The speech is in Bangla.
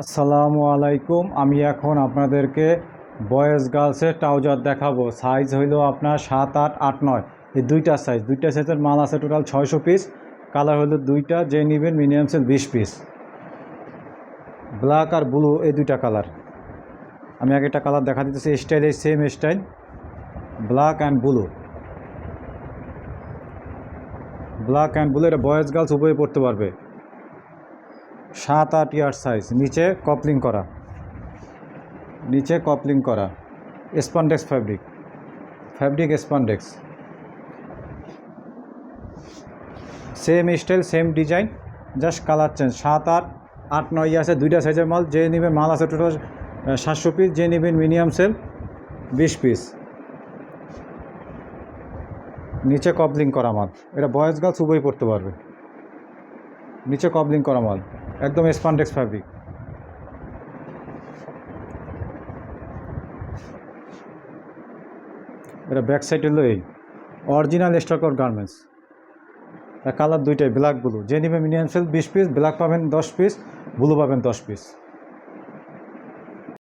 আসসালামু আলাইকুম। আমি এখন আপনাদেরকে বয়েজ গার্লসের ট্রাউজার দেখাবো। সাইজ হইল আপনার 7, 8, 8, 9 এই দুইটা সাইজের মাল আছে। Total 600 piece. কালার হলো দুইটা, যে নেবেন মিনিমাম সেল 20 পিস। ব্ল্যাক আর ব্লু এই দুইটা কালার। আমি আগে একটা কালার দেখা দিতেছি, স্টাইল এই same style, black and blue. Black and blue, এটা বয়েজ গার্লস উভয়ে পড়তে পারবে। 7, 8 ইয়ার সাইজ। নিচে কপলিং করা spandex fabric spandex. Same style same design, just colour change. 7, 8, 8, 9 আছে, দুইটা সাইজের মাল। যে নেবেন, মাল আছে টোটাল 700 পিস। যে নেবেন মিনিমাম সেল 20 পিস। নিচে কপলিং করা মাল, এটা বয়েজ গার্লস উভয়ই পড়তে পারবে। নিচে কপলিং করা মাল, একদম স্পন্ডেক্স ফ্যাব্রিক। এটা ব্যাক সাইড হলো এই অরিজিনাল স্টক গার্মেন্টস। কালার দুইটাই, ব্ল্যাক ব্লু। যে নেবে মিনিমাম সেল 20 পিস। ব্ল্যাক পাবেন 10 পিস, ব্লু পাবেন 10 পিস।